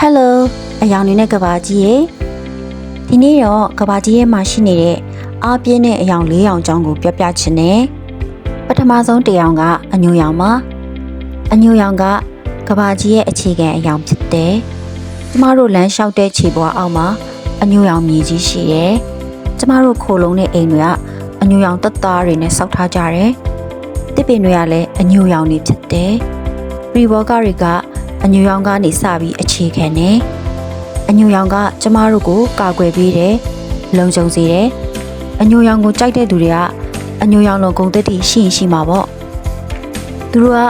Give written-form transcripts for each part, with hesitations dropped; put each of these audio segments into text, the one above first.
Hello အယောင်နေတဲ့ကဘာကြီးရေဒီနေ့တော့ကဘာကြီးရဲ့မှာရှိနေတဲ့အားပြင်းတဲ့အယောင်၄ယောင်အကြောင်းကိုပြောပြချင်တယ်ပထမဆုံးတစ်ယောင်ကအညိုရောင်ပါအညိုရောင်ကကဘာကြီးရဲ့အခြေခံအယောင်ဖြစ်တယ်ကျမတို့လမ်းလျှောက်တဲ့ခြေပေါ်အောက်မှာအညိုရောင်မြေကြီးရှိတယ်ကျမတို့ခိုလုံးတဲ့အိမ်တွေကအညိုရောင်တက်သားတွေနဲ့စောက်ထားကြတယ်တစ်ပင်တွေကလည်းအညိုရောင်တွေဖြစ်တယ်ရီဘောကတွေကအညိုရောင်ကနေစပြီးအခြေခံနေအညိုရောင်ကကျမတို့ကိုကာကွယ်ပေးတယ်လုံခြုံစေတယ်အညိုရောင်ကိုကြိုက်တဲ့သူတွေကအညိုရောင်လိုဂုဏ်သတ္တိရှိမှာပေါ့သူတို့က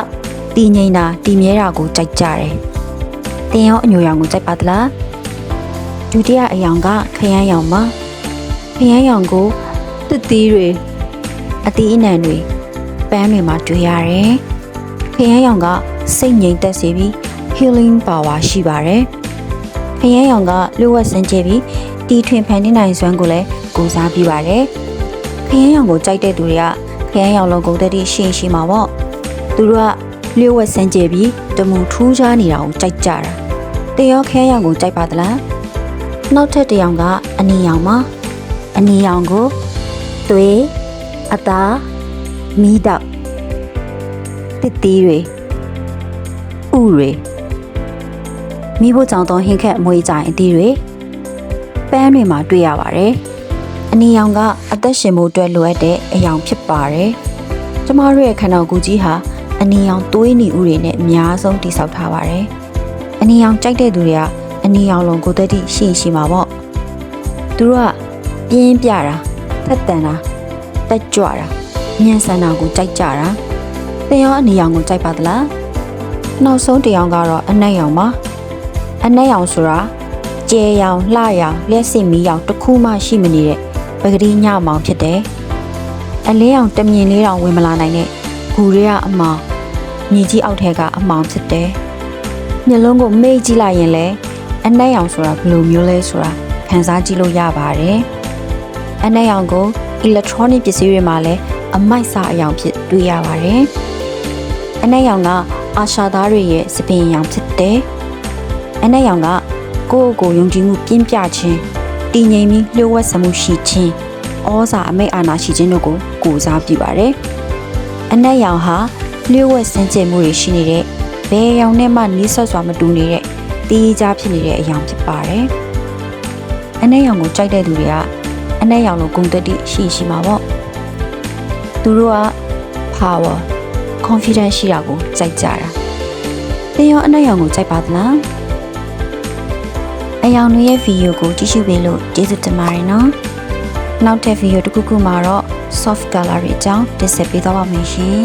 တည်ငြိမ်တာတည်မြဲတာကိုကြိုက်ကြတယ်တင်ရောအညိုရောင်ကိုကြိုက်ပါသလားဒုတိယအယောင်ကခရမ်းရောင်ပါခရမ်းရောင်ကိုတစ်သီးတွေအသီးအနှံတွေပန်းတွေမှာတွေ့ရတယ်ခရမ်းရောင်ကစိတ်ငြိမ်သက်စေပြီးhealing power ရှိပါတယ်။ခရမ်းရောင်ကလျှို့ဝှက်စမ်းကြည့်ပြီးတီထွင်ဖန်တီးနိုင်စွမ်းကိုလည်းကိုးစားပြပါတယ်။ခရမ်းရောင်ကိုကြိုက်တဲ့သူတွေကခရမ်းရောင်လုံးကုန်တဲ့ရှိမှာပေါ့။သူတို့ကလျှို့ဝှက်စမ်းကြည့်ပြီးတမူထူးခြားနေတာကိုကြိုက်ကြတာ။တရောခရမ်းရောင်ကိုကြိုက်ပါသလား။နောက်ထပ်တစ်ယောင်ကအနီရောင်ပါ။အနီရောင်ကိုသွေးအသားမီးတောက်တစ်သီးတွေဥတွေမိဖို့ကြောင့်တော့ဟင်ခက်အမွေးကြိုင်အသီးတွေပန်းတွေမှာတွေ့ရပါတယ်။အနီရောင်ကအသက်ရှင်ဖို့အတွက်လိုအပ်တဲ့အယောင်ဖြစ်ပါတယ်။ကျမတို့ရဲ့ခန္ဓာကိုယ်ကြီးဟာအနီရောင်သွေးနီဥတွေနဲ့အများဆုံးတိဆောက်ထားပါတယ်။အနီရောင်ကြိုက်တဲ့သူတွေကအနီရောင်လုံးကိုယ်တည်းရှိမှာပေါ့။သူတို့ကပြင်းပြတာထက်တန်တာတက်ကြွတာညံ့ဆန်တာကိုကြိုက်ကြတာ။တင်ရောအနီရောင်ကိုကြိုက်ပါသလား။နောက်ဆုံးတစ်ယောင်ကတော့အနက်ရောင်ပါအနက်ရောင်ဆိုတာကျဲရောင်လှရောင်လက်စစ်မီးရောင်တစ်ခုမှရှိမနေတဲ့ပကတိညမောင်ဖြစ်တယ်အလင်းရောင်တမြင်လေးတောင်ဝင်မလာနိုင်တဲ့ဂူတွေကအမောင်မြေကြီးအောက်ထဲကအမောင်ဖြစ်တယ်မျက်လုံးကိုမေ့ကြည့်လိုက်ရင်လည်းအနက်ရောင်ဆိုတာဘယ်လိုမျိုးလဲဆိုတာခံစားကြည့်လို့ရပါတယ်အနက်ရောင်ကို electronic ပစ္စည်းတွေမှာလည်းအမိုက်စာအယောင်ဖြစ်တွေ့ရပါတယ်အနက်ရောင်ကအာရှာသားတွေရဲ့စပင်ရောင်ဖြစ်တယ်။အနက်ရောင်ကကိုယ့်ကိုယ်ယုံကြည်မှုပြင်းပြခြင်းတည်ငြိမ်ပြီးလျှို့ဝှက်စမှုရှိခြင်းဩဇာအမိတ်အာဏာရှိခြင်းတို့ကိုကိုးစားပြုပါတယ်။အနက်ရောင်ဟာလျှို့ဝှက်စင်ကြယ်မှုတွေရှိနေတဲ့ဘယ်ရောင်နဲ့မှနီးစပ်စွာမတူနေတဲ့တီးခြားဖြစ်နေတဲ့အယောင်ဖြစ်ပါတယ်။အနက်ရောင်ကိုကြိုက်တဲ့သူတွေကအနက်ရောင်လိုဂုဏ်သတ္တိရှိမှာပေါ့။သူတို့က power confidence ရှိတာကိုကြိုက်ကြတာတင်ရောအနက်ရောင်ကိုကြိုက်ပါသလားအယောင်တွေရဲ့ဗီဒီယိုကိုကြည့်ရှုပေးလို့ကျေးဇူးတင်ပါတယ်နော်နောက်ထပ်ဗီဒီယိုတစ်ခုခုမှာတော့ soft color တွေအကြောင်းတင်ဆက်ပေးသွားပါမယ်ရှင်